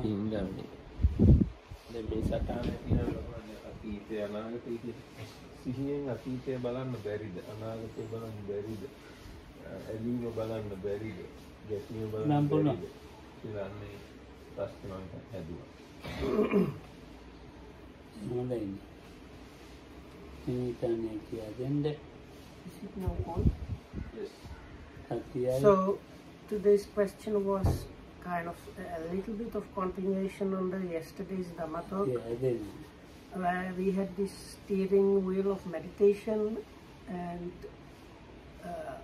ඉන්දන්නේ. දැන් මේ සටහනේ තියෙනවා අතීතය අනාගතය කියලා. සිහියෙන් අතීතය බලන්න බැරිද? අනාගතය බලන්න බැරිද? ඇලීම බලන්න බැරිද? ගැටීම බලන්න බැරිද? කියලා මේ ප්‍රශ්න මම හැදුවා. හොඳයි. ඉනිතන්නේ කියා දෙන්න. Is it now on? Yes. So today's question was kind of a little bit of continuation on the yesterday's Dhamma talk. Yeah, where we had this steering wheel of meditation, and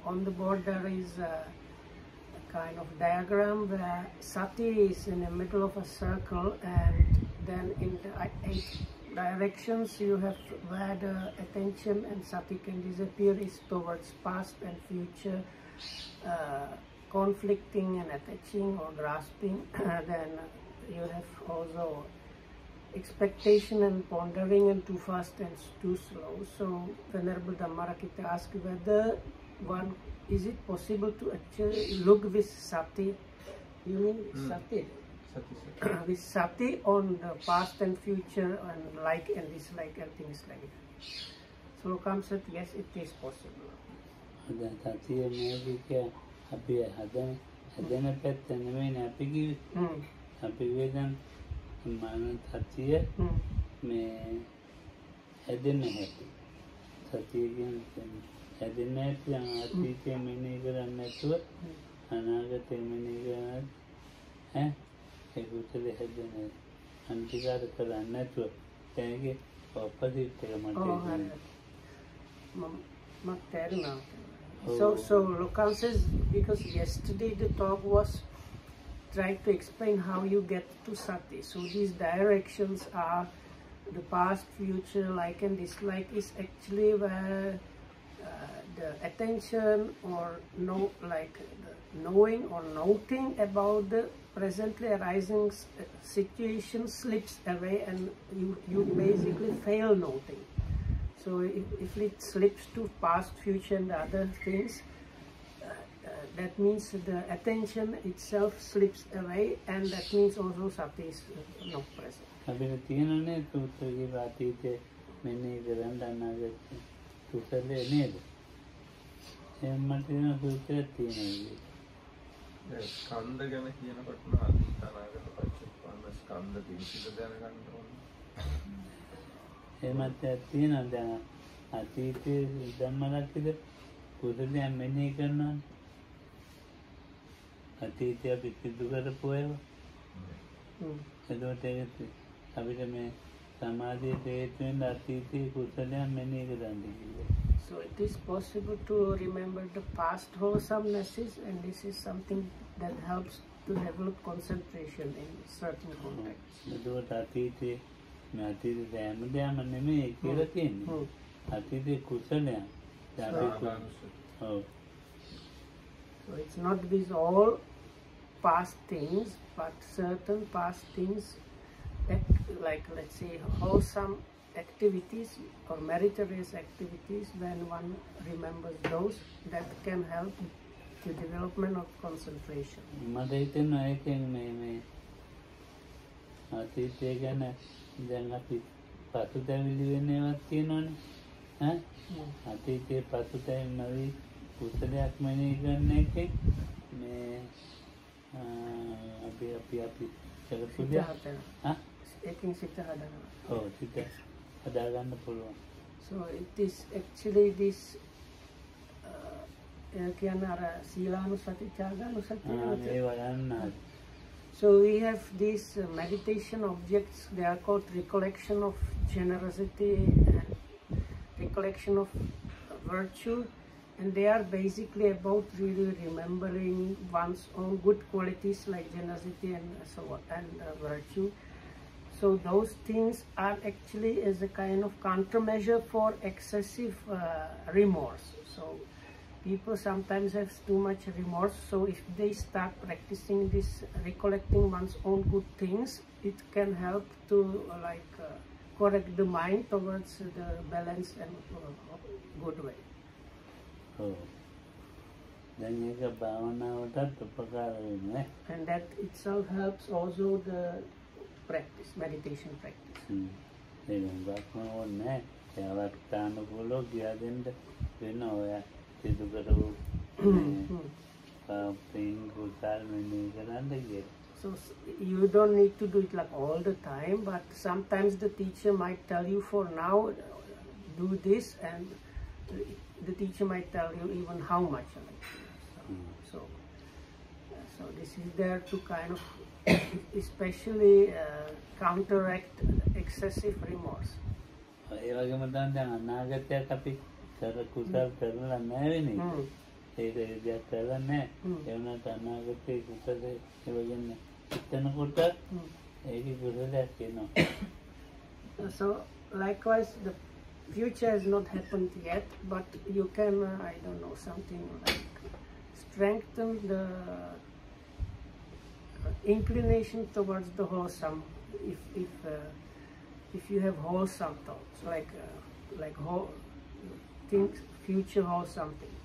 on the board there is a kind of diagram where sati is in the middle of a circle, and then in the 8 directions you have where the attention and sati can disappear is towards past and future, conflicting and attaching or grasping. Then you have also expectation and pondering, and too fast and too slow. So Venerable Dhammarakita asked whether is it possible to actually look with sati? You mean sati? With sati on the past and future and like and dislike and things like that. So Lokam said yes, it is possible. අපි හදන පැත්ත නෙමෙයි අපි කිව්වේ. අපි වේදන් මන සතිය මේ හැදෙන්න හැටි. සතිය කියන්නේ හැදෙන්න හැටි අතීතය මෙනෙහි කරන්නේ නැතුව අනාගතය මෙනෙහි කරන්නේ ඒ කුසලයේ හැදෙන අන්තිකාර කරන්නේ නැතුව ඒකේ ඔපොසිට් එක මට So Lokan says, because yesterday the talk was trying to explain how you get to sati. So these directions are the past, future, like and dislike is actually where the attention or the knowing or noting about the presently arising situation slips away, and you basically fail noting. So if it slips to past, future and other things, that means the attention itself slips away, and that means also sati is not present. අපිට තියෙනනේ සූත්‍රයේ අතීතේ මෙන්න ඉඳන් අනාගතේ සූත්‍රයේ නේද? එහෙම තියෙන සූත්‍රයක් තියෙනවා. ඒ ස්කන්ධ ගැන කියනකොට අතීත අනාගත පච්චුප්පන්න ස්කන්ධ පිළිසිත දැනගන්න ඕනේ. එහෙමත් තියෙනවා. දැන් අතීතයේ ධම්මලක්කද කුසලයන් මෙනෙහි කරනවා. අතීතය අපි සිදු කරපු ඒවා. එතකොට අපිට මේ සමාධියට හේතු වෙන අතීතයේ කුසලයන් මෙනෙහි කරන්න කිව්වා. So it is possible to remember the past wholesomenesses, and this is something that helps to develop concentration in certain contexts. එතකොට අතීතයේ අතීතයේ හැමදේම නෙමෙයි කියලා කියන්නේ. අතීතයේ කුසලයන්. So it's not these all past things, but certain past things, like let's say wholesome activities or meritorious activities, when one remembers those, that can help the development of concentration. මට හිතෙනවා ඒකෙන් මේ අතීතය ගැන දැන් අපි පසුතැවිලි වෙනේවත් තියෙනවනේ. අතීතයේ පසුතැවිලි නොවි කුසලයක් මෙනෙහි කරන එකේ මේ අපි කරපු දේ ඒකෙන් සිත හදනවා. ඔව් සිත හදාගන්න පුළුවන්. So it is actually this කියන්නේ අර සීලානුසති ත්‍යාගානුසති. ඒවා යන්න. So we have these meditation objects. They are called recollection of generosity and recollection of virtue, and they are basically about really remembering one's own good qualities like generosity and so on, and virtue. So those things are actually as a kind of countermeasure for excessive remorse. So people sometimes have too much remorse, so if they start practicing this, recollecting one's own good things, it can help to correct the mind towards the balance and good way. And that itself helps also the practice, meditation practice. So you don't need to do it like all the time, but sometimes the teacher might tell you for now, do this, and the teacher might tell you even how much. So this is there to kind of especially counteract excessive remorse. So likewise, the future has not happened yet, but you can, I don't know, something like strengthen the inclination towards the wholesome. If you have wholesome thoughts, like things, future wholesome things.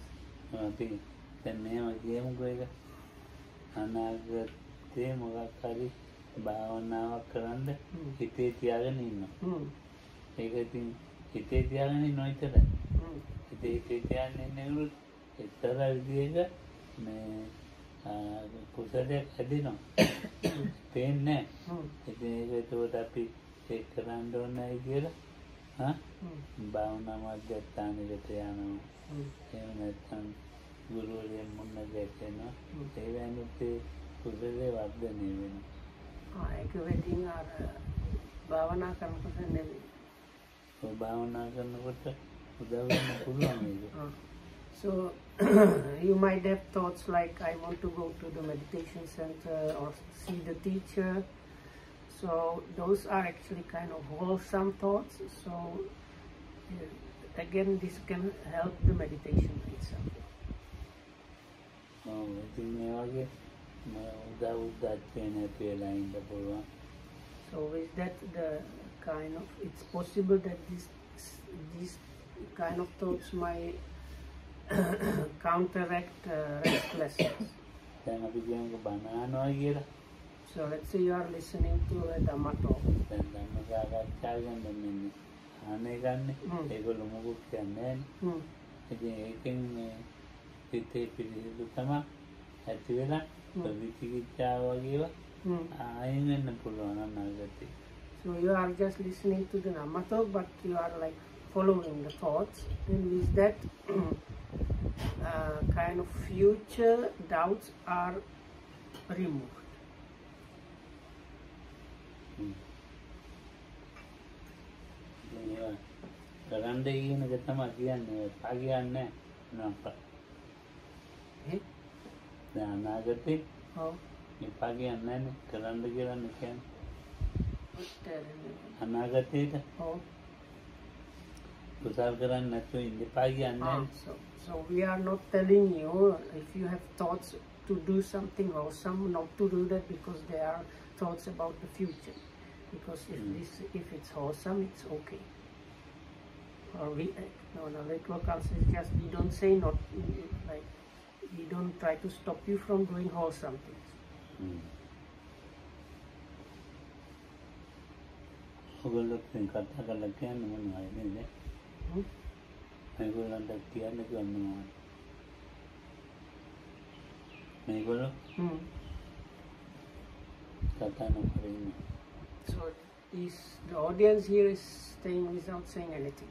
So you might have thoughts like, I want to go to the meditation center or see the teacher. So those are actually kind of wholesome thoughts. So again, this can help the meditation itself. So with that, the kind of, it's possible that these kind of thoughts might counteract restlessness. So let's say you are listening to a Dhamma talk. So you are just listening to the Dhamma talk, but you are like following the thoughts, and with that kind of future doubts are removed. So we are not telling you, if you have thoughts to do something awesome, not to do that because they are thoughts about the future. Because if it's wholesome, it's okay. Or ritual culture is just, we don't say not, like we don't try to stop you from doing wholesome things. So the audience here is staying without saying anything.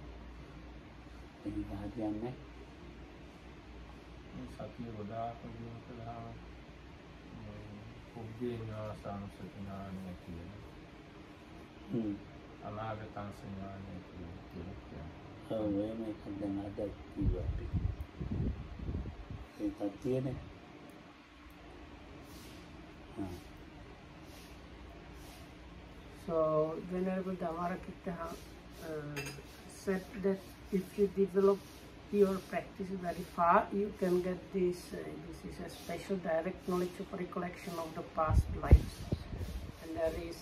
So Venerable Dhammarakita said that if you develop your practice very far, you can get this. This is a special direct knowledge of recollection of the past lives, and there is,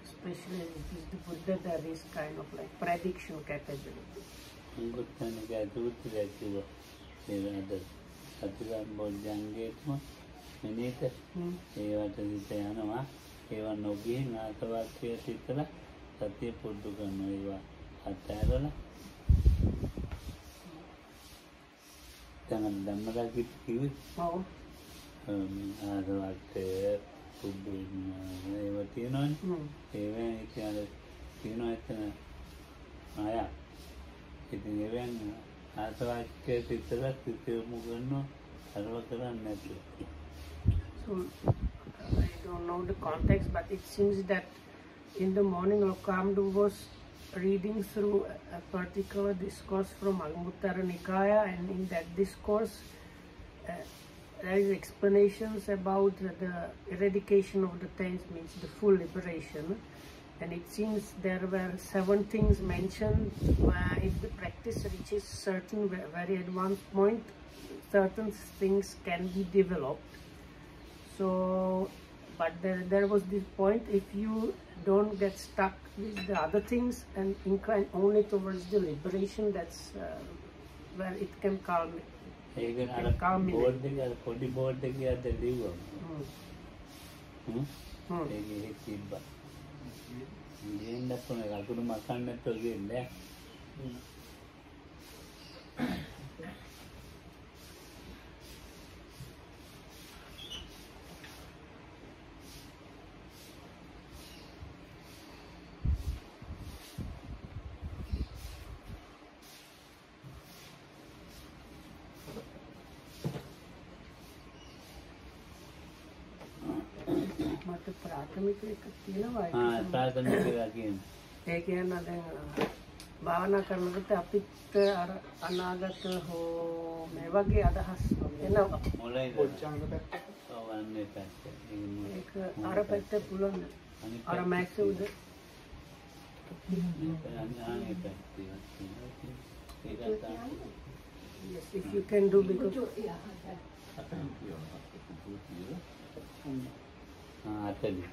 especially with the Buddha, there is kind of like prediction capability. සතිපට්ඨාන බොජ්ජංගේම මෙනෙහිත ඒවට සිත යනවා ඒවා නොගිහින් ආසවාක්‍යය සිතලා සතිය පුරුදු කරනවා ඒවා අත්හැරලා දැන් ධම්මදා කිව්වේ ඔව් ආසවාක්‍යය පුරුදු ඒවා තියෙනවනේ ඒවෙන් කියන්නේ තියෙනවා එතන ආය ඉතින් ඒවෙන් ආසවාක්‍යය සිතලා සිත යොමු කරනවා අරව කරන්නේ නැති So I don't know the context, but it seems that in the morning Lokamdu was reading through a particular discourse from Anguttara Nikaya, and in that discourse there is explanations about the eradication of the tense, means the full liberation, and it seems there were 7 things mentioned where if the practice reaches certain very advanced point, certain things can be developed. So, but there was this point, if you don't get stuck with the other things and incline only towards the liberation, that's where it can calm. පොඩි board එකේ අද ලිව්වා. ඒක තිබ්බා. ඉතින් දැන් අකුරු මකන්න නැතුව ගියේ. මට ප්‍රාථමික එක තියෙනවා ප්‍රාථමික කියලා කියන්නේ ඒ කියන්නේ දැන් භාවනා කරනකොට අපිට අර අනාගත හෝ මේ වගේ අදහස් එනවා මොළේ පොච්චංග පැත්ත ඔවන්නේ පැත්ත ඒක අර පැත්ත පුළුවන් අර මැක්ස් උද අනේ පැත්ත yes if you can do because අතලි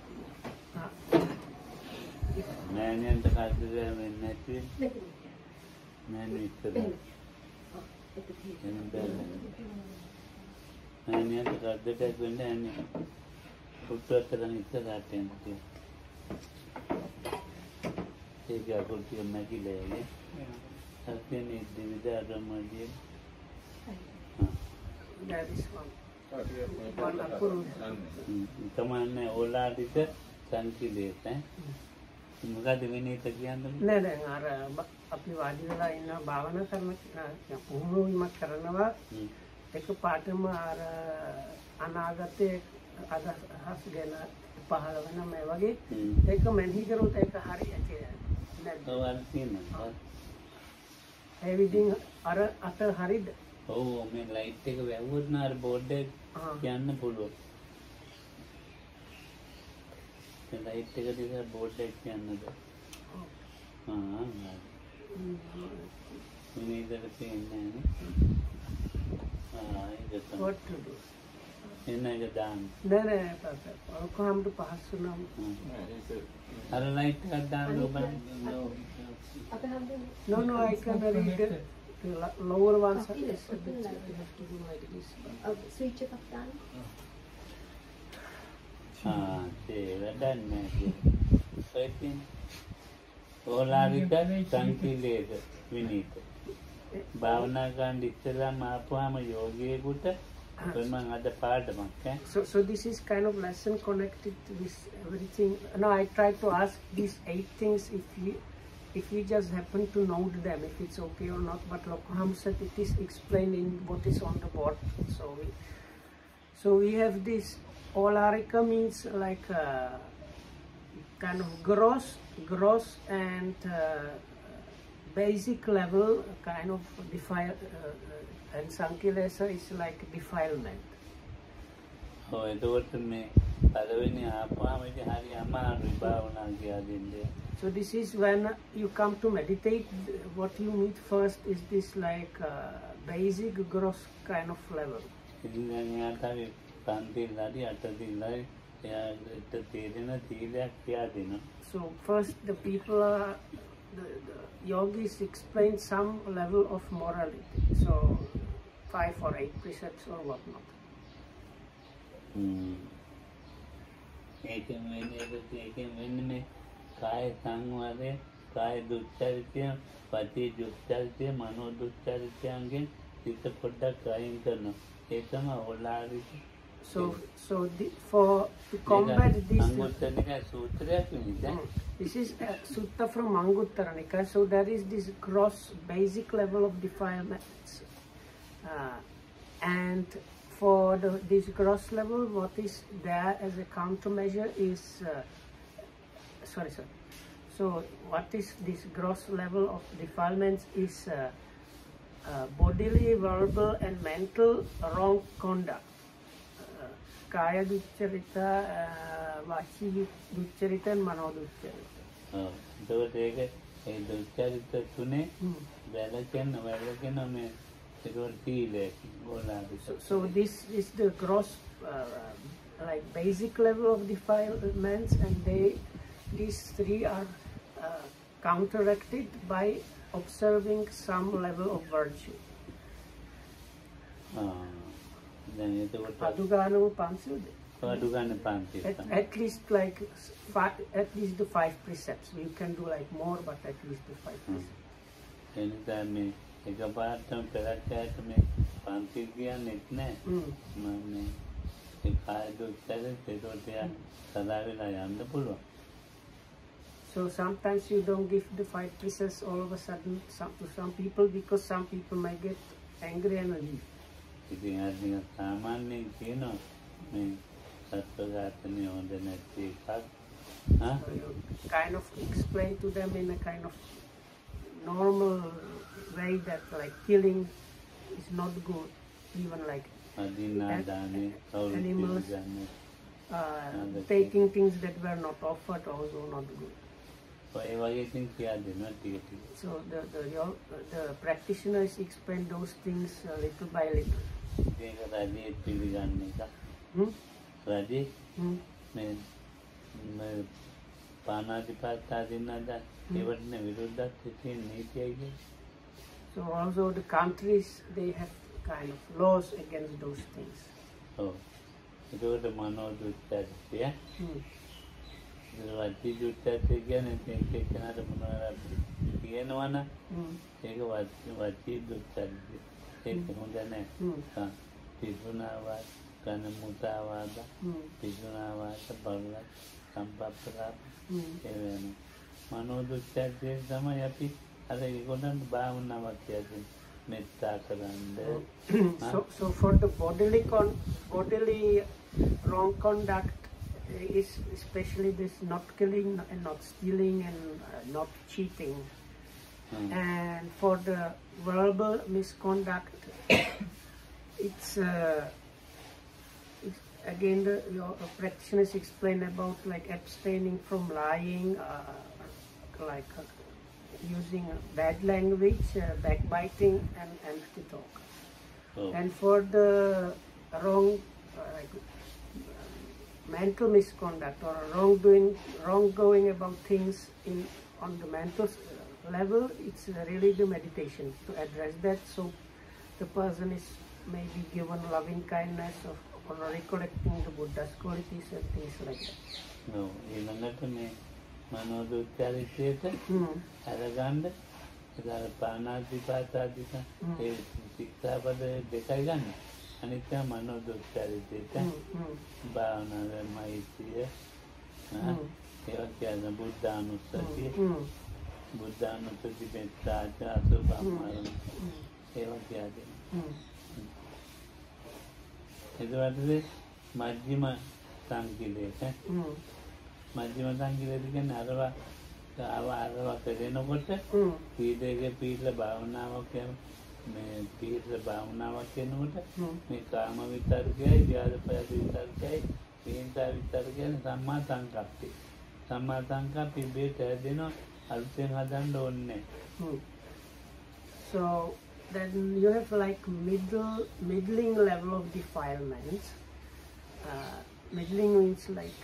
නෑනියන්ට කද්ද වෙන්නේ නැති නෑනි ඉතල නෑනියන්ට කද්දට වෙන්නේ නැහැ පුටුවතරන් ඉස්සරහට යන්නේ ඒක අකුල්තිය නැගිලා හස්තනේ දෙවිදාරමදී that is one තමන්නේ ඕලාදිත සංකීලේත මොකද විනීත කියන්නේ නෑ දැන් අර අපි වාඩි වෙලා ඉන්න භාවනා කරන උහුරුමක් කරනවා එක පාටම අර අනාගතයේ අදහස් ගැන පහළ වෙන මේ වගේ ඒක මෙනෙහි කරොත් ඒක හරියට නේද ඔව් අර තියෙනවා ඒ විදිහින් අර අත හරියද ඔව් මේ ලයිට් එක වැවුවොත් නාර බෝඩ් එක යන්න පුළුවන් මේ ලයිට් එක දිහා බෝඩ් එක යන්නද මේ ඉතල තියෙන්නේ ඒක තමයි what to do එන්න එක දාන්න නෑ කොහොමද පහසු නම් අර ලයිට් එකක් දාන්න ඔබ no I can read it. The lower ones are yes, you have to do like this. Switch it up down. ඒ වැඩන්නේ ඒකින් ඕලාරික සංකීලේද විනීත භාවනා කරන් ඉස්සෙල්ලාම ආපුවාම යෝගියෙකුට මම අද පාඩමක් So this is kind of lesson connected to this everything. Now I try to ask these 8 things if we just happen to note them, if it's okay or not, but Lokham said it is explained in what is on the board. So we have this Olarika means like kind of gross and basic level kind of and Sankilesa is like defilement. Oh, එතකොට මේ පළවෙනි ආපුවාම ඉතින් හරි අමාරුයි භාවනා කියන්නේ. So this is when you come to meditate, what you need first is this like basic gross kind of level. So first the people are, the yogis explain some level of morality. So 5 or 8 precepts or whatnot. ඒකෙන් වෙන්නේ මේ කාය සංවරය, කාය දුස්චරිතය, වාචී දුස්චරිතය, මනෝ දුස්චරිතයන්ගෙන් සිත පොඩ්ඩක් අයින් කරනවා. ඒ තමයි ඕලාරික. For to combat this, Anguttara Nikaya සූත්‍රයක් නෙමෙයි. This is a sutta from Anguttara Nikaya. So there is this gross basic level of defilements, and for this gross level, what is there as a countermeasure is So what is this gross level of defilements is bodily, verbal, and mental wrong conduct. Kaya duccharita, vachi duccharita, and mano duccharita. ඒකට ඒ දුස්චරිත තුනේ වැළකෙන මේ ඒකට සීලය ඕලාරික. So this is the gross like basic level of defilements, and these three are counteracted by observing some level of virtue. Aduganu pansil. At least like at least the 5 precepts. You can do like more, but at least the 5 precepts. Anytime me එකපාරටම පෙරක්කයට මේ පන්ති කියන්නේ නැහැ. මම ඒ කාය දුස්චරිත ඒකට සදා වෙලා යන්න පුළුවන්. So sometimes you don't give the 5 precepts all of a sudden to some people, because some people might get angry and leave. ඉතින් අද සාමාන්‍යයෙන් කියනවා මේ සත්වඝාතනය හොඳ නැති එකක්. So you kind of explain to them in a kind of normal way that like killing is not good, even like animals, taking things that were not offered also not good. So the practitioners explain those things little by little. So also the countries, they have kind of laws against those things. Oh, it was the mano duccharita. වාචී දුස්චරිතය කියන්නේ කෙනෙක් කෙනාට මොනවාද කියනවනම් ඒක වාචී දුස්චරිතය. ඒක හොඳ නැහැ. පිසුනාවාද, කන මුසාවාද, පිසුනාවාද, බලවත්, සම්පප්පලාප ඒ වෙන. මනෝ දුස්චරිතය තමයි අපි අර ඒගොල්ලන්ට භාවනාවක් කියන්නේ මෙත්තා කරන්න. So for the bodily wrong conduct is especially this not killing and not stealing and not cheating. And for the verbal misconduct, it's again your practitioners explain about like abstaining from lying, like using bad language, backbiting, and empty talk. And for the mental misconduct or wronggoing about things on the mental level, it's really the meditation to address that, so the person is maybe given loving kindness or recollecting the Buddha's qualities and things like that. No, ඊළඟට මේ මනෝ දුස්චරිතයට අරගන්න ඒතර පාණාතිපාතාදික ඒ ශික්ෂාපද දෙකයි ගන්න. අනිත්‍ය මනෝ දුස්චරිතයට භාවනාවේ මෛත්‍රිය ඒවා කියන බුද්ධානුස්සතිය මෙත්තා අසුභාමරණ ඒවා කියන්නේ. එතකොට මජ්ක්‍ධිම සංකීර්ණය මජ්ක්‍ධිම සංකීර්ණය කියන්නේ අරවා කරනකොට පීඩේක පීඩල භාවනාවක් කියන මේ පීඩල භාවනාවක් කරනකොට මේ කාම විතරකයි ව්‍යාපාද විතරකයි විහිංසා විතරකයි සම්මා සංකප්පය. සම්මා සංකප්පය බේට දෙනවා අලුතෙන් හදන්න ඕනේ. So then you have like middling level of defilements. Middling means like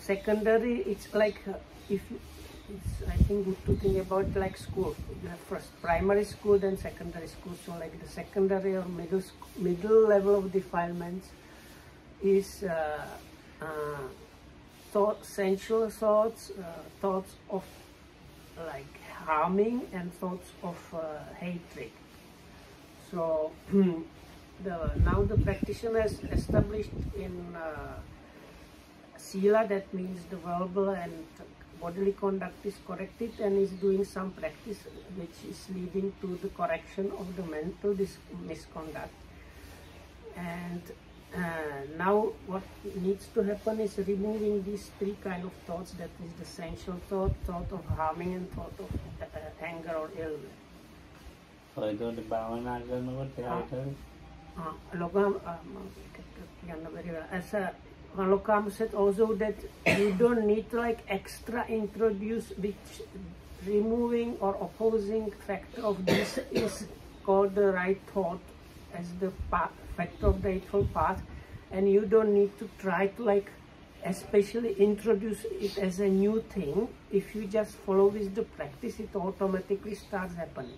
secondary. It's like if it's I think good to think about like school. You have first primary school, then secondary school. So like the secondary or middle level of defilements is sensual thoughts, thoughts of like harming, and thoughts of hatred. So now the practitioner has established in sila, that means the verbal and bodily conduct is corrected, and is doing some practice which is leading to the correction of the mental misconduct. And now what needs to happen is removing these three kind of thoughts, that is the sensual thought, thought of harming, and thought of anger or illness. As Lokam said also that you don't need to like extra introduce which removing or opposing factor of this is called the right thought as the factor of the Eightfold Path, and you don't need to try to like especially introduce it as a new thing. If you just follow with the practice, it automatically starts happening.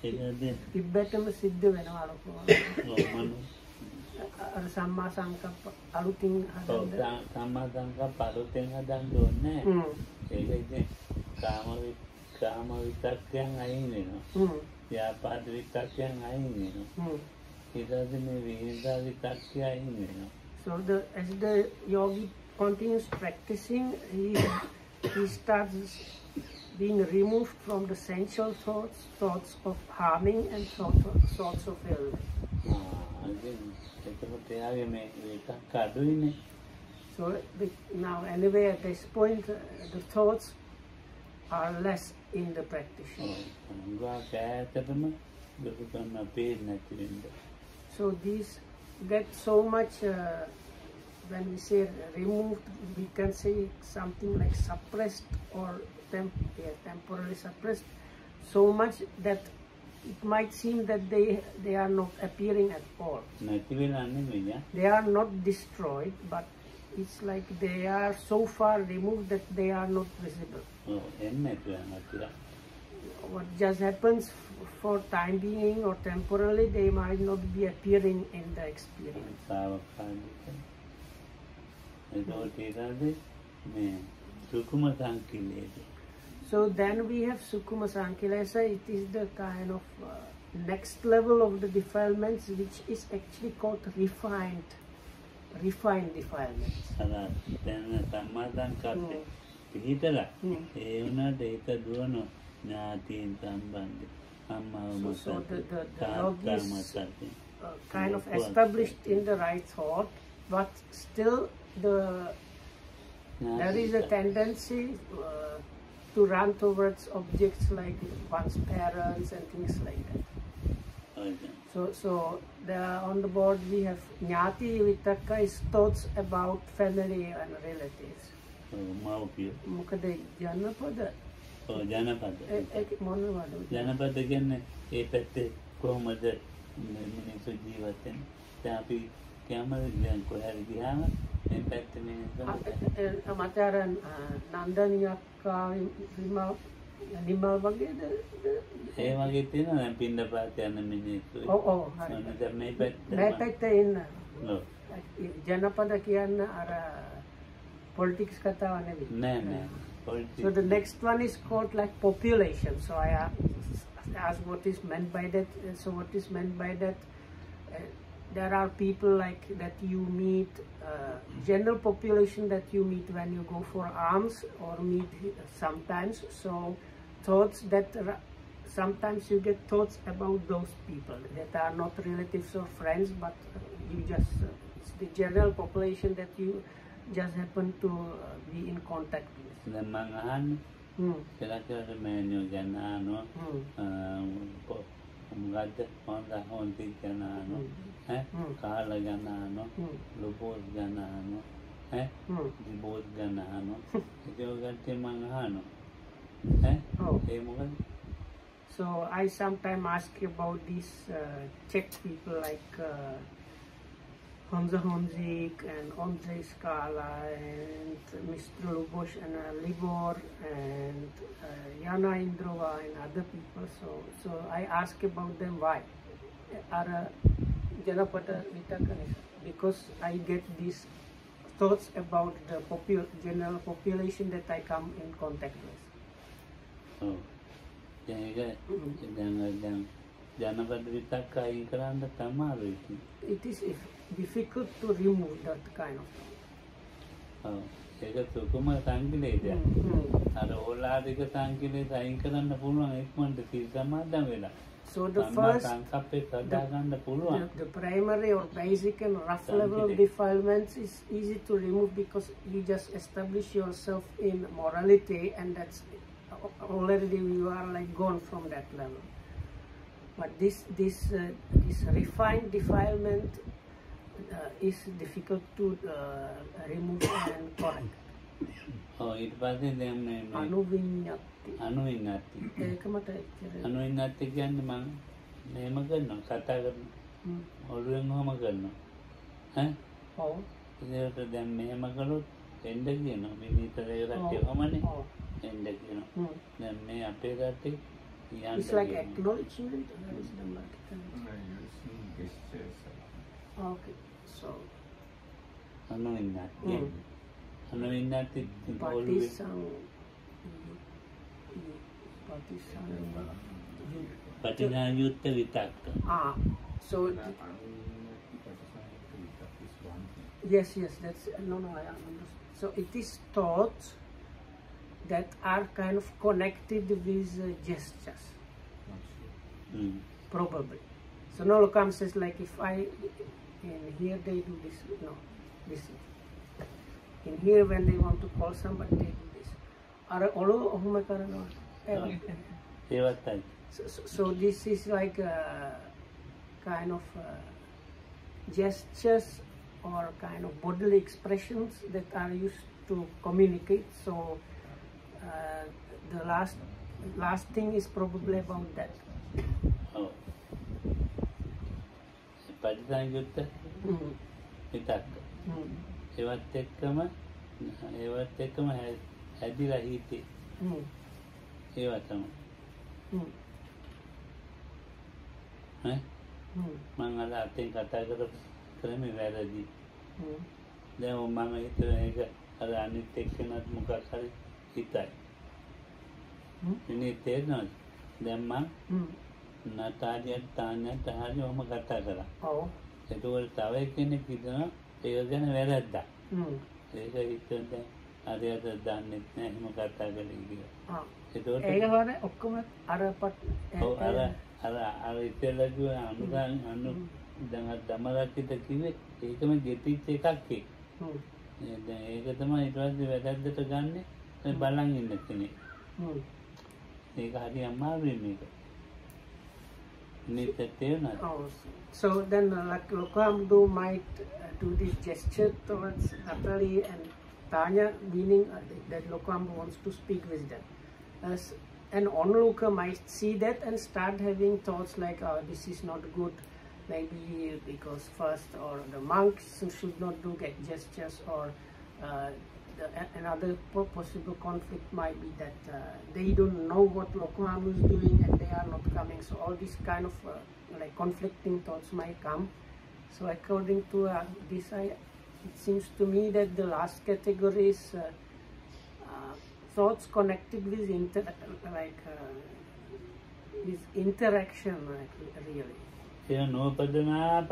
Ibbatam siddha wenawa lokama. Sama sangkappa alutin hadanda. Sama sangkappa alutin hadanda ඕනේ. ඒක ඉතින් කාම විතක්කයන් අයින් වෙනවා. ව්‍යාපාද විතක්කයන් අයින් වෙනවා. ඊට පස්සේ මේ විහිදා විතක්කය අයින් වෙනවා. So as the yogi continues practicing, he starts being removed from the sensual thoughts, thoughts of harming, and thoughts of ill. So now anyway at this point the thoughts are less in the practitioner. So these get so much, when we say removed, we can say something like suppressed or temporarily suppressed, so much that it might seem that they are not appearing at all. They are not destroyed, but it's like they are so far removed that they are not visible. What just happens for time being or temporarily, they might not be appearing in the experience. So then we have Sukkuma Sankilesa. It is the kind of next level of the defilements, which is actually called refined defilements. So the yogi is kind of established in the right thought, but still there is a tendency to run towards objects like one's parents and things like that. So on the board we have Jnati Vitakka is thoughts about family and relatives. Mukade Janapada. ජනපද කියන්නේ ඒ පැත්තේ කොහොමද මිනිස්සු ජීවත් වෙන්නේ? දැන් අපි කැමරෙන් කොහරි ගියාම මේ පැත්තේ මිනිස්සු අමතර නන්දනියක්කා නිමල් වගේද ඒ වගේ තියෙනවා දැන් පින්නපාත යන මිනිස්සු. ඔව් හරි. මේ පැත්තේ ඉන්න. ජනපද කියන්න අර පොලිටික්ස් කතාව නෙවෙයි. නෑ. So the next one is called like population. So I asked what is meant by that. So what is meant by that? There are people like that you meet, general population that you meet when you go for alms or meet sometimes. So thoughts that sometimes you get thoughts about those people that are not relatives or friends, but you just it's the general population that you just happen to be in contact with. දැන් මං අහන්නේ කියලා මෑනියෝ ගැන අහනවා මොකද්ද හොන්ති ගැන අහනවා කාලා ගැන අහනවා ලොබෝස් ගැන අහනවා දිබෝස් ගැන අහනවා ඒක ඔයගොල්ලෝ මං අහනවා ඒ මොකද? So I sometimes ask about these Czech people like Honza Honzik and Ondřej Skala and Mr. Lubosh and Libor and Yana Indrova and other people. So I ask about them why. Are Janapata Vitakanis, because I get these thoughts about the general population that I come in contact with. Oh, it is difficult to remove that kind of thing. Oh, so the first, the primary or basic and rough level of defilements is easy to remove because you just establish yourself in morality, and that's already you are like gone from that level. But this refined defilement is difficult to remove and correct. Oh, it was in them. Anuvinnati. Anuvinnati කියන්නේ මම මෙහෙම කරනවා කතා කරනවා ඔළුවෙන් ඔහම කරනවා ඈ ඔව් ඒකට දැන් මෙහෙම කළොත් එන්න කියනවා විනීතරේ රටේ ඔහමනේ එන්න කියනවා දැන් මේ අපේ රටේ කියන්න it's like acknowledgement or is the okay so anuvinnati anuvinnati Patinayutta vitakka. So yes, that's no, I understand. So it is thoughts that are kind of connected with gestures, probably. So Nolokam says like if I in here they do this, no, this in here when they want to call somebody they do this. Are all so this is like a kind of gestures or kind of bodily expressions that are used to communicate. So the last thing is probably about that. Oh. Patinayutta vitakka. ඒවත් එක්කම හැදිලා හිතේ ඒවා තමයි මං අද අතෙන් කතා කරමි වැරදි දැන් මම හිතුවා ඒක අර අනිත් එක්කෙනාත් මොකක් හරි හිතයි ඉන්නේ තේරෙනවද දැන් මං නතාලියට තාන්නට හරි ඔහම කතා කරා ඔව් ඒකවල තව කෙනෙක් හිතනවා ඒක ගැන වැරද්දක් ඒක හිතෙන්ද අරයට දන්නෙත් නෑ එහෙම කතා කරේ කියලා ඒක වගේ ඔක්කොම අර ඉතල කිව්ව අනු දැන් දමරක්කිට කිව්වේ ඒකම ගෙතිච්ච එකක් දැන් ඒක තමයි ඊට පස්සේ වැරද්දට ගන්නෙ බලන් ඉන්න කෙනෙක් ඒක හරි අමාරුයි මේක so then like Lokamdu might do this gesture towards Natalie and Tanya, meaning that Lokamdu wants to speak with them. An onlooker might see that and start having thoughts like, oh, this is not good, maybe because first, or the monks should not do gestures, or another possible conflict might be that they don't know what Lokamu is doing and they are not coming. So all these kind of like conflicting thoughts might come. So according to this, it seems to me that the last category is thoughts connected with interaction, really. Yeah, no, but then I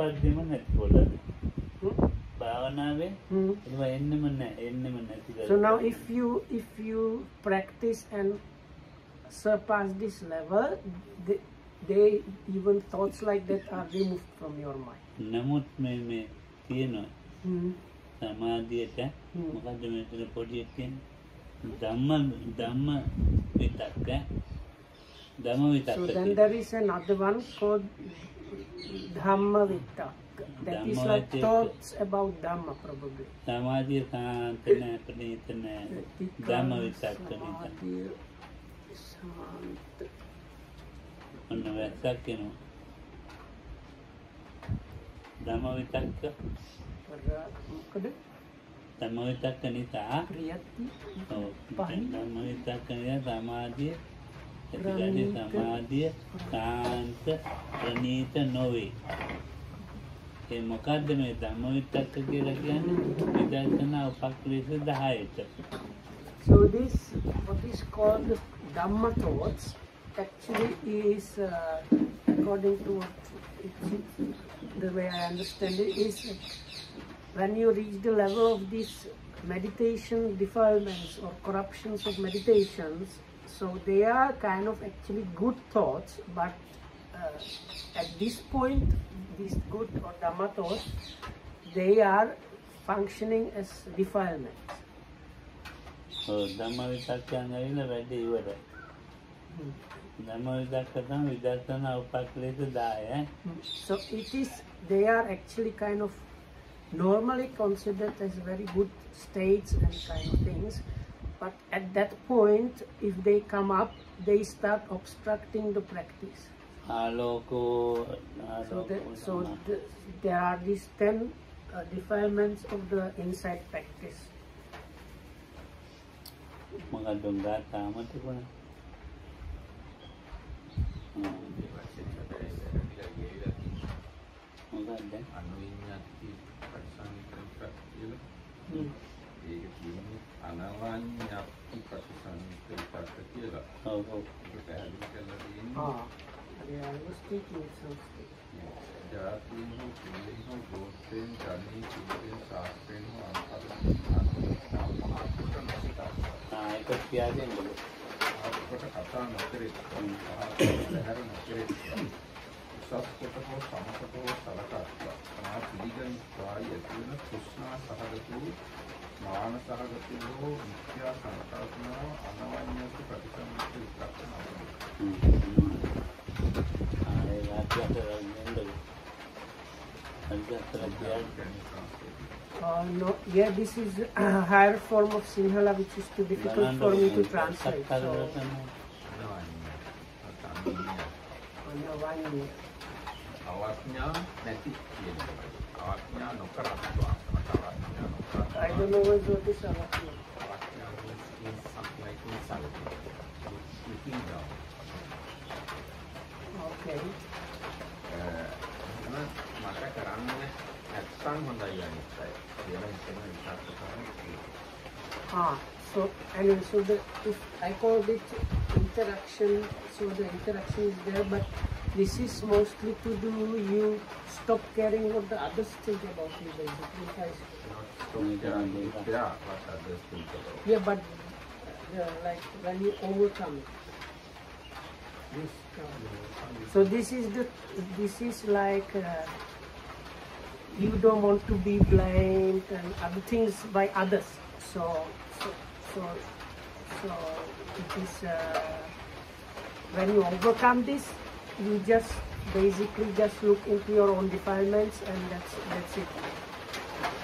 So now if you practice and surpass this level, they even thoughts like that are removed from your mind. Namut me තියෙනවා. සමාධියට මොකද්ද මෙතන පොඩියක් තියෙන්නේ? ධම්ම විතක්ක. So then there is another one called Dhamma Vitakka. That is like thoughts about Dhamma, probably. Samadhi Santa Pranitana Dhamma Vitakka. On the Vasakino Dhamma Vitakka. ධම්මවිතක්ක නිසා ප්‍රියති ධම්මවිතක්ක නිසා සමාධිය ඇතිගන්නේ සමාධිය සාන්ත ප්‍රණීත නොවේ. ඒ මොකද්ද මේ ධම්මවිතක්ක කියලා කියන්නේ? විදර්ශනා උපක්ලේශ 10ට. So this, what is called Dhamma thoughts, actually is, according to what the way I understand it, is when you reach the level of these meditation defilements or corruptions of meditations, so they are kind of actually good thoughts, but at this point, these good or Dhamma thoughts, they are functioning as defilements. ධම්මවිතක්කයන් ඇවිල්ලා වැඩි ඉවරයි. ධම්මවිතක්ක තමයි විදර්ශනා උපක්ලේශ 10. So it is, they are actually kind of normally considered as very good states and kind of things, but at that point, if they come up, they start obstructing the practice. There are these 10 defilements of the insight practice. මොකක්ද ගාථාම තිබුණා? මොකක්ද? අනුවිඤ්ඤාති පරිසංකල්ප කියලා. ඒක කියන්නේ අනවඤ්ඤාති පරිසංකල්ප කියලා. ඔව් ඔව්. ඒක පැහැදිලි කරලා තියෙනවා. Yeah, I was taking something. ජාතියෙන් හෝ කුලයෙන් හෝ ගෝත්‍රයෙන් ජනී කුලයෙන් ශාස්ත්‍රයෙන් හෝ අන්තරයෙන් ඒක කියාගෙන ආත්මකට කතා නොකරේ ආත්මහැර නොකරේ සත්‍යකට හෝ සමකට හෝ සලකා තමා පිළිගන්න ස්වාය කියන කුෂ්ණා සහගත වූ මාන සහගත වූ මිත්‍යා සංකල්පනාව අනවඤ්ඤක ප්‍රතිසම්පිත No, yeah, this is a higher form of Sinhala, which is too difficult for me to translate. So, I don't know what is avajna. Okay. So anyway, so if I called it interaction, so the interaction is there, but this is mostly to do you stop caring what the others think about you, basically. Yeah, but like when you overcome it. So this is like you don't want to be blamed and other things by others. So it is when you overcome this, you just basically just look into your own defilements, and that's it.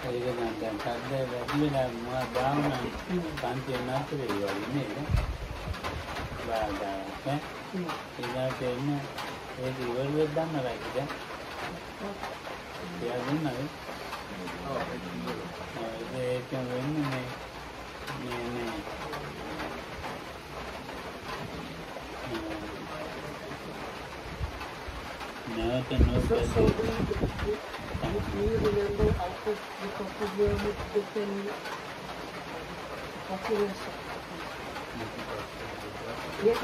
So do you remember out of the top of your head the 10 popular songs? Yeah.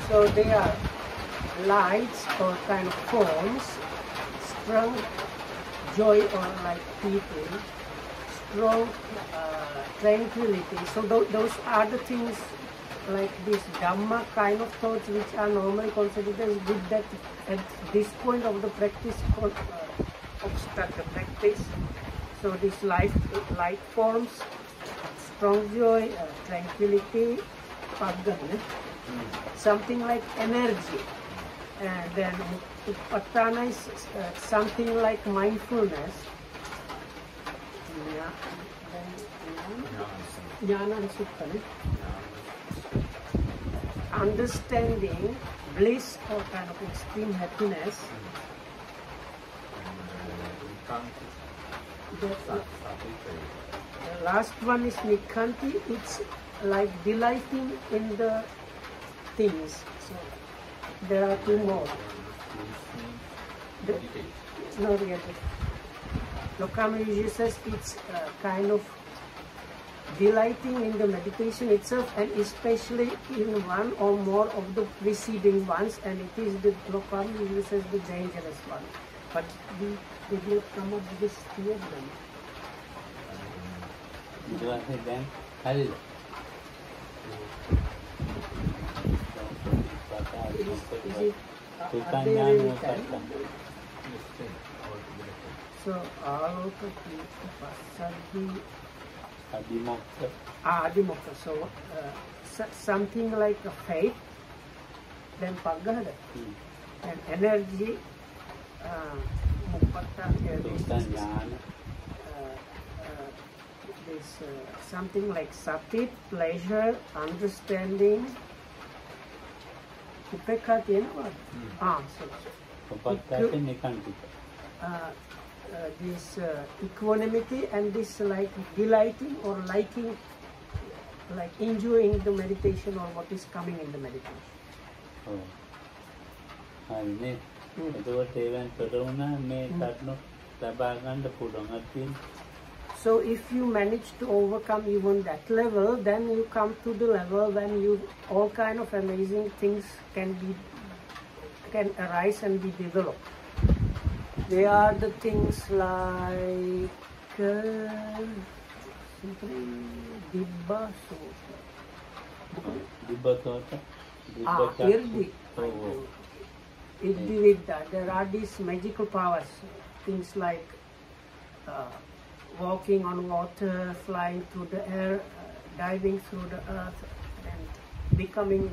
So they are lights or kind of forms, strong joy or like people, strong tranquility. So those are the things like this Dhamma kind of thoughts which are normally considered as good, that at this point of the practice obstruct the practice. So these light forms, strong joy, tranquility, paggana, something like energy. And then Upatthana is something like mindfulness. Jnana and Sukha. understanding bliss or kind of extreme happiness. The last one is Nikkanti. It's like delighting in the things. So there are two more. No, really. Lokama usually says it's kind of delighting in the meditation itself, and especially in one or more of the preceding ones, and it is the Lokama usually says the dangerous one. But they will come up with this three of them. Do I say then? Hari. Is it are they really kind? So Aloka Tirtha Passaddhi Adimokta. Adimokta. So something like a faith, then Paggada, and energy, Mupatta, this something like sati, pleasure, understanding, upekha this equanimity, and this like delighting or liking, like enjoying the meditation or what is coming in the meditation. So if you manage to overcome even that level, then you come to the level when you all kind of amazing things can arise and be developed. They are the things like simply Dibba Sota. Irdi. Irdi Vidya. There are these magical powers, things like walking on water, flying through the air, diving through the earth, and becoming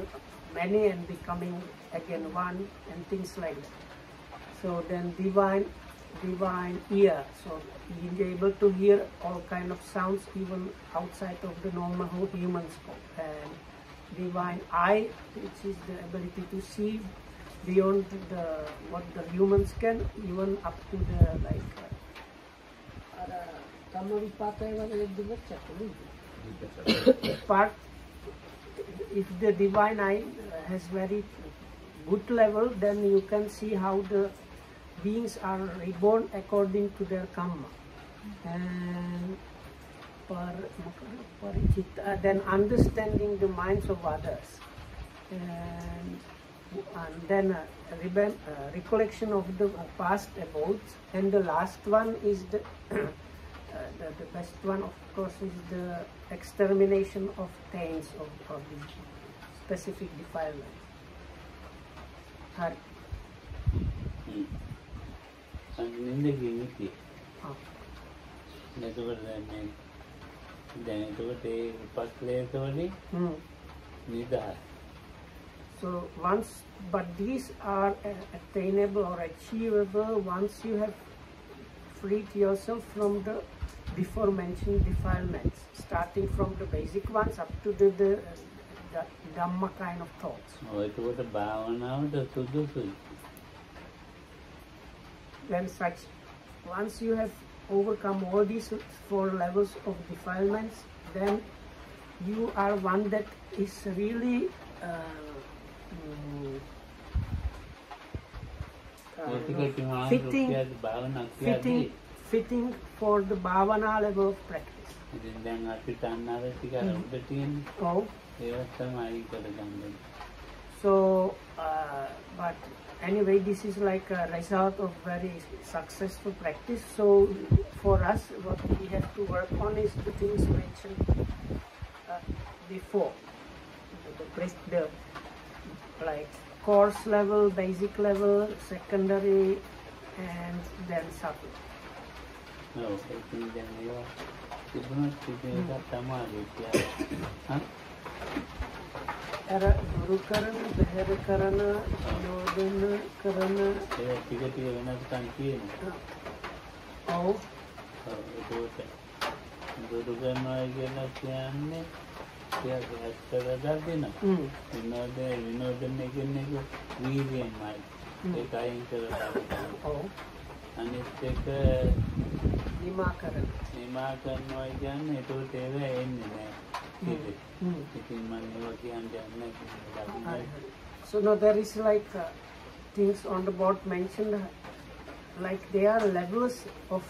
many and becoming again one, and things like that. So then divine ear, so being able to hear all kind of sounds even outside of the normal human scope, and divine eye, which is the ability to see beyond what the humans can, even up to the like part. If the divine eye has very good level, then you can see how the beings are reborn according to their karma. And then understanding the minds of others, and then recollection of the past abodes, and the last one is the the best one, of course, is the extermination of taints of the specific defilement. So once, but these are attainable or achievable once you have freed yourself from the before mentioned defilements, starting from the basic ones up to the Dhamma kind of thoughts. When such, once you have overcome all these 4 levels of defilements, then you are one that is really fitting for the bhavana level of practice. Oh. So, but anyway, this is like a result of very successful practice. So, for us, what we have to work on is the things mentioned before. The like course level, basic level, secondary, and then subtle. No, I think then you are Guru Karana, Behara Karana, Yodana Karana. Oh. Guru Karana, විනෝදන කියන්නේ වීර්යයෙන්මයි ඒක අයින් කරලා අනිත් එක නිමා කරනවා කියන්නේ ඒකට ඒව එන්නේ නැහැ ඉතින් මම ඒවා කියන්නේ so now there is like things on the board mentioned like there are levels of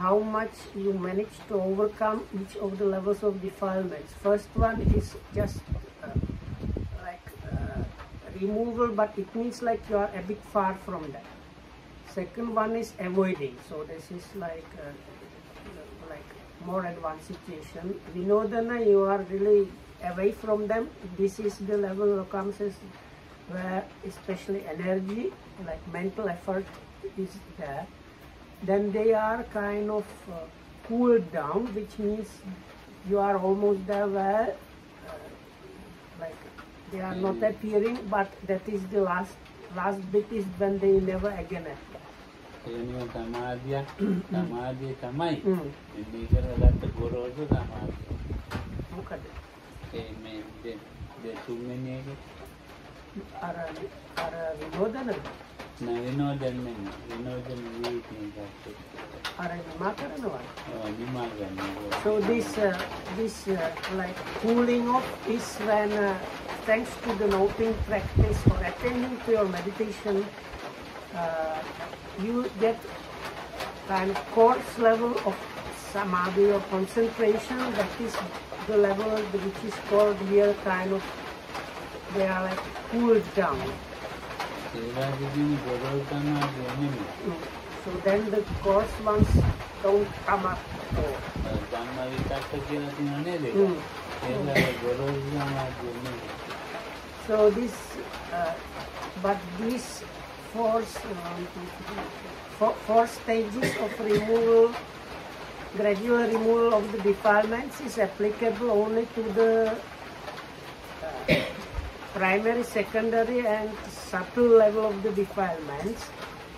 how much you manage to overcome each of the levels of defilements. First one is just removal, but it means like you are a bit far from that. Second one is avoiding, so this is like more advanced situation. Vinodana, you are really away from them. This is the level of consciousness where especially energy, like mental effort is there. Then they are kind of cooled down, which means you are almost there where like they are not appearing, but that is the last bit is when they never again appear. සමාධිය තමයි මේ කරගත්ත ගොරෝසු සමාධිය මොකද මේ දෙතුන්වෙනි එක අර විනෝදන විනෝදන වීතියක් අර නිමා කරනවා නිමා කරනවා so this like cooling off is when thanks to the noting practice or attending to your meditation you get kind of coarse level of samadhi or concentration. That is the level which is called here kind of they are like cooled down. So then the coarse ones don't come up. So this but these four stages of removal, gradual removal of the defilements is applicable only to the primary, secondary and subtle level of the defilements.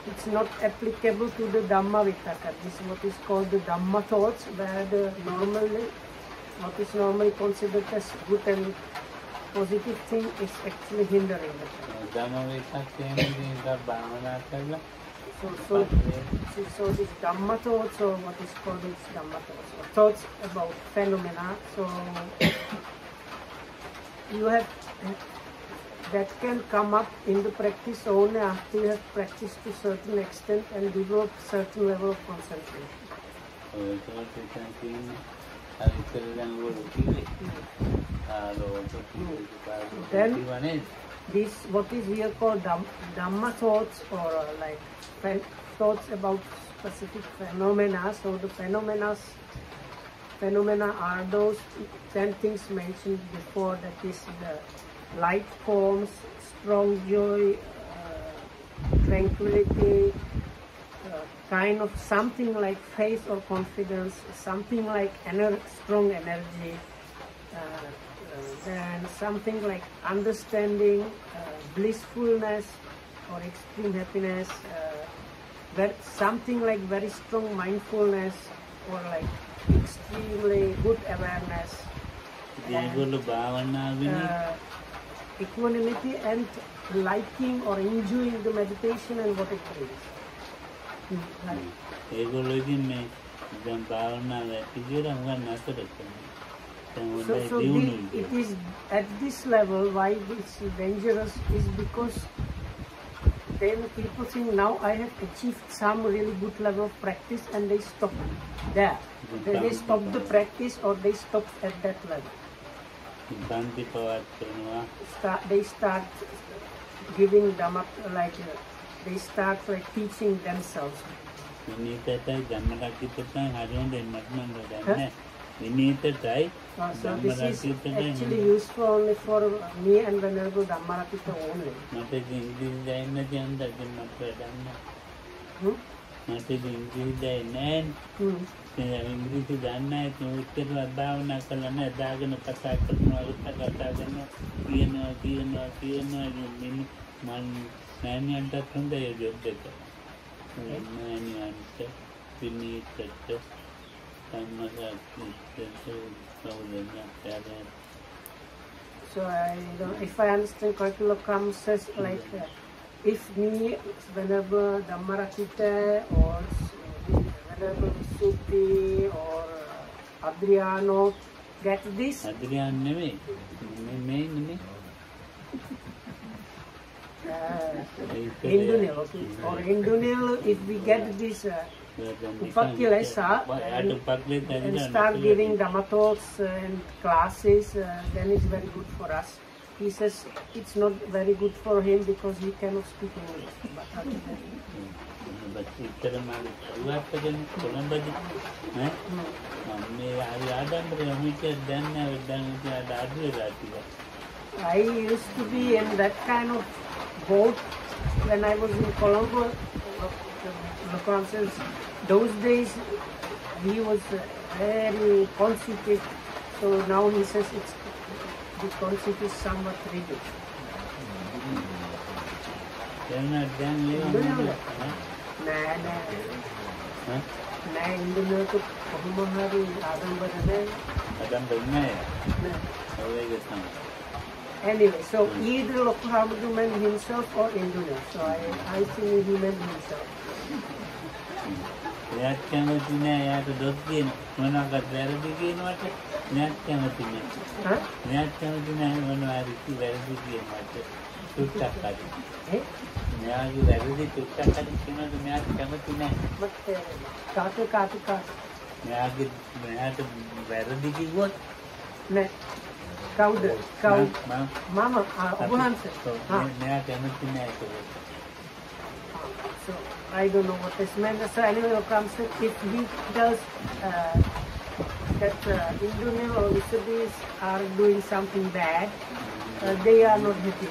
It's not applicable to the Dhamma Vitaka. This is what is called the Dhamma thoughts, where what is normally considered as good and positive thing is actually hindering the Dhamma Vitaka so this Dhamma thoughts, or what is called this Dhamma thoughts, or thoughts about phenomena. So you have that can come up in the practice only after you have practiced to a certain extent and develop certain level of concentration. Then this what is here called Dhamma thoughts, or like thoughts about specific phenomena. So the phenomena are those 10 things mentioned before, that is the light forms, strong joy, tranquility, kind of something like faith or confidence, something like strong energy, then something like understanding, blissfulness or extreme happiness, something like very strong mindfulness or like extremely good awareness, equanimity and liking or enjoying the meditation and what it brings. So it is at this level why it's dangerous is because then people think now I have achieved some really good level of practice and they stop there. They stop the practice or they stop at that level. They start giving Dhamma, like they start like teaching themselves. So this is actually useful only for me and Venerable Dhammaratita only. ඉංග්‍රීසි දන්නේ උත්තරවත් භාවනා කළා නෑ දාගෙන කතා කරනවා කියනවා මම නෑනියන්ටත් හොඳයි ජොබ් එක නෑනියන්ට පිනීටට සම්මත කවුරුද So I don't, if I understand curriculum comes as like if me, whenever Dhammarakita or whenever Suti or Adriano get this. Adriano me. Indunil, okay. Or Indunil, if we get this Upakilesa and start giving Dhamma talks and classes, then it's very good for us. He says it's not very good for him because he cannot speak English. But other than I used to be in that kind of boat when I was in Colombo. Those days he was very conceited, so now he says the conceit is somewhat reduced. Anyway, so either Lokhamadu meant himself or Indunil. So I think he meant himself. Mama, so I don't know what this meant. So anyway, if he tells that Indunil or Visudis are doing something bad, they are not happy.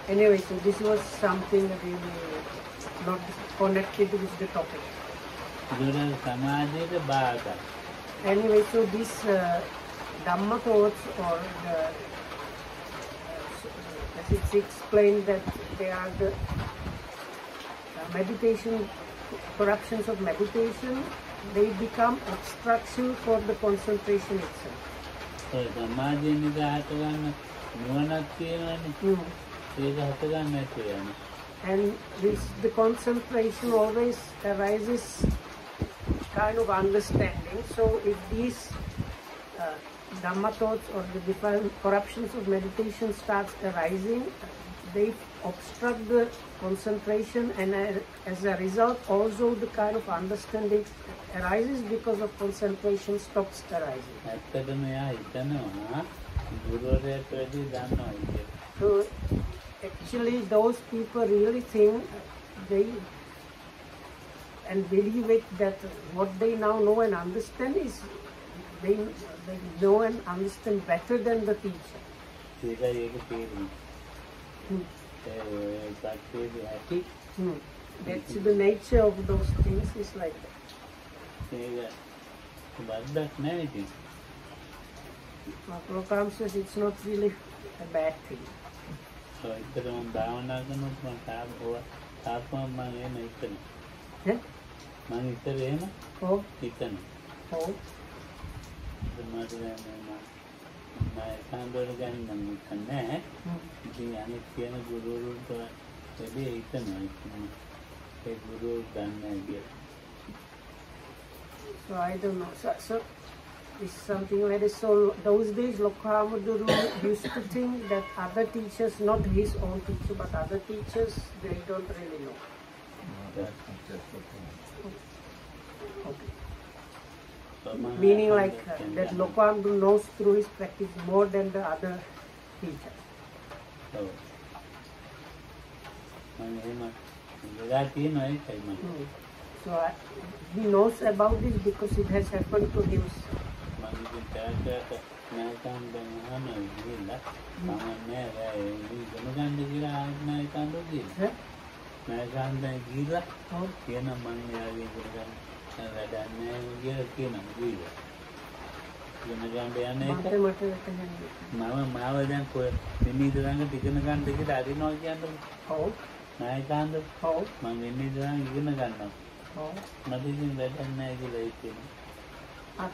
Anyway, so this was something really not connected with the topic. Anyway, so this Dhamma thoughts or as it's explained that they are the meditation, corruptions of meditation, they become obstruction for the concentration itself. And the concentration always arises kind of understanding. So if these Dhamma thoughts or the different corruptions of meditation starts arising, they obstruct the concentration, and as a result also the kind of understanding arises because of concentration stops arising. So actually those people really think they and believe it that what they now know and understand is they know and understand better than the teacher. That's the nature of those things, is like that. Prabhupada says it's not really a bad thing. So it's around down as an open tab or half of my nation. Mangitarena? Oh, Chicken. oh, The mother my candle again and connect. The Anikiana Guru to be eaten. A Guru done again. so I don't know. So it's something like this. So those days Lokhamadu used to think that other teachers, not his own teacher, but other teachers, they don't really know. Okay. Meaning like that Lokhamadu knows through his practice more than the other teachers. So he knows about this because it has happened to him. වැඩන්නේ කියලා කියනවා දීල. ඉගෙන ගන්න යන්නේ මට වැටහෙන්නේ. මාව දැන් කොයි නිමිද ළඟ ඉගෙන ගන්න කියලා අරිනවා කියන්නේ. ඔව්. නායකාන්ද? ඔව්. මම නිමිද ළඟ ඉගෙන ගන්නවා. ඔව්. මට ඉතින් වැඩන්නේ කියලා හිතෙනවා.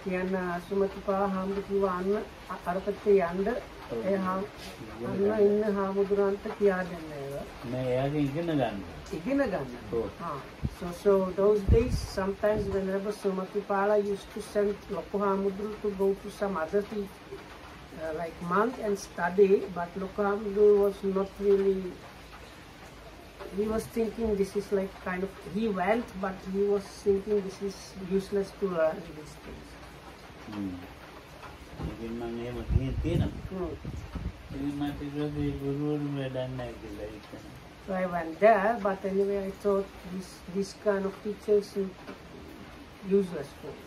කියන සුමතිපා හාමුදුරුවෝ කිව්වා අර පැත්තේ යන්න ඒ අන්න ඉන්න හාමුදුරන්ට කියා දෙන්න ඒවා. නෑ එයාගෙන් ඉගෙන ගන්න. ඉගෙන ගන්න. ඔව්. So those days sometimes whenever Sumatipala used to send Loko Hamudru to go to some other like monk and study, but Loko Hamudru was not really. He was thinking this is like kind of, he went, but he was thinking this is useless to learn these things. ඉතින් මම එහෙම තියෙනවා. ඉතින් මට ඉතින් ගුරුවරු වැඩන්නේ කියලා හිතනවා. So I went there, but anyway I thought this kind of teacher is useless for me.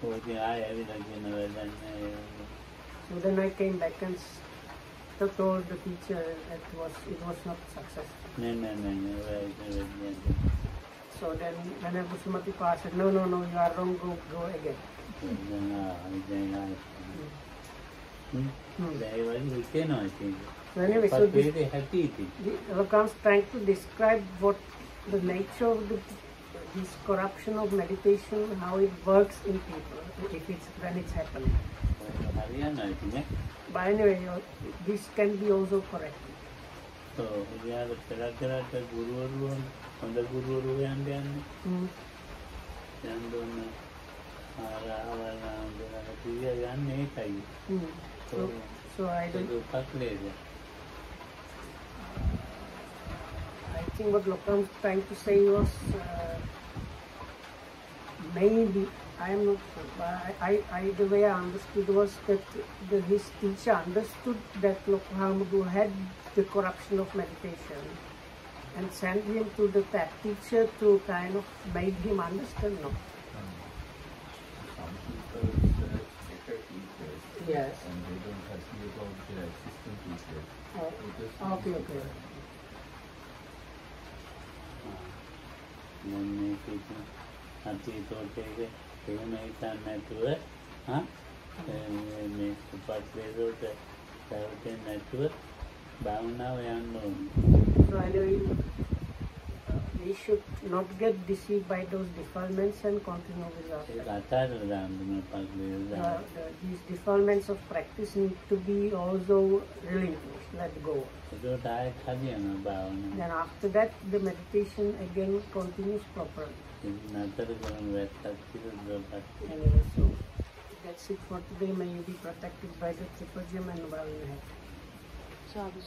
ඔය ඉතින් ආයෙ ඇවිල්ලා කියන වැඩන්නේ. So then I came back and told the teacher that it was not successful. No. So then whenever Sumatipala said, no, you are wrong, go again. So anyway, so Lokam's trying to describe what the nature of this corruption of meditation, how it works in people, when it's happening. But anyway, this can be also corrected. So, we have a guru on the guru and then so I don't. I think what Lokam was trying to say was maybe, I am not sure, but the way I understood was that his teacher understood that Lokhamadu had the corruption of meditation and sent him to that teacher to kind of make him understand. No. Some people search better teachers. Yes. And they don't happy about their existing teachers. Okay. So anyway, we should not get deceived by those defilements and continue with these defilements of practice need to be also relinquished, let go. Then after that, the meditation again continues properly. Anyway, so that's it for today. May you be protected by the triple gem and well in head. Sadhu.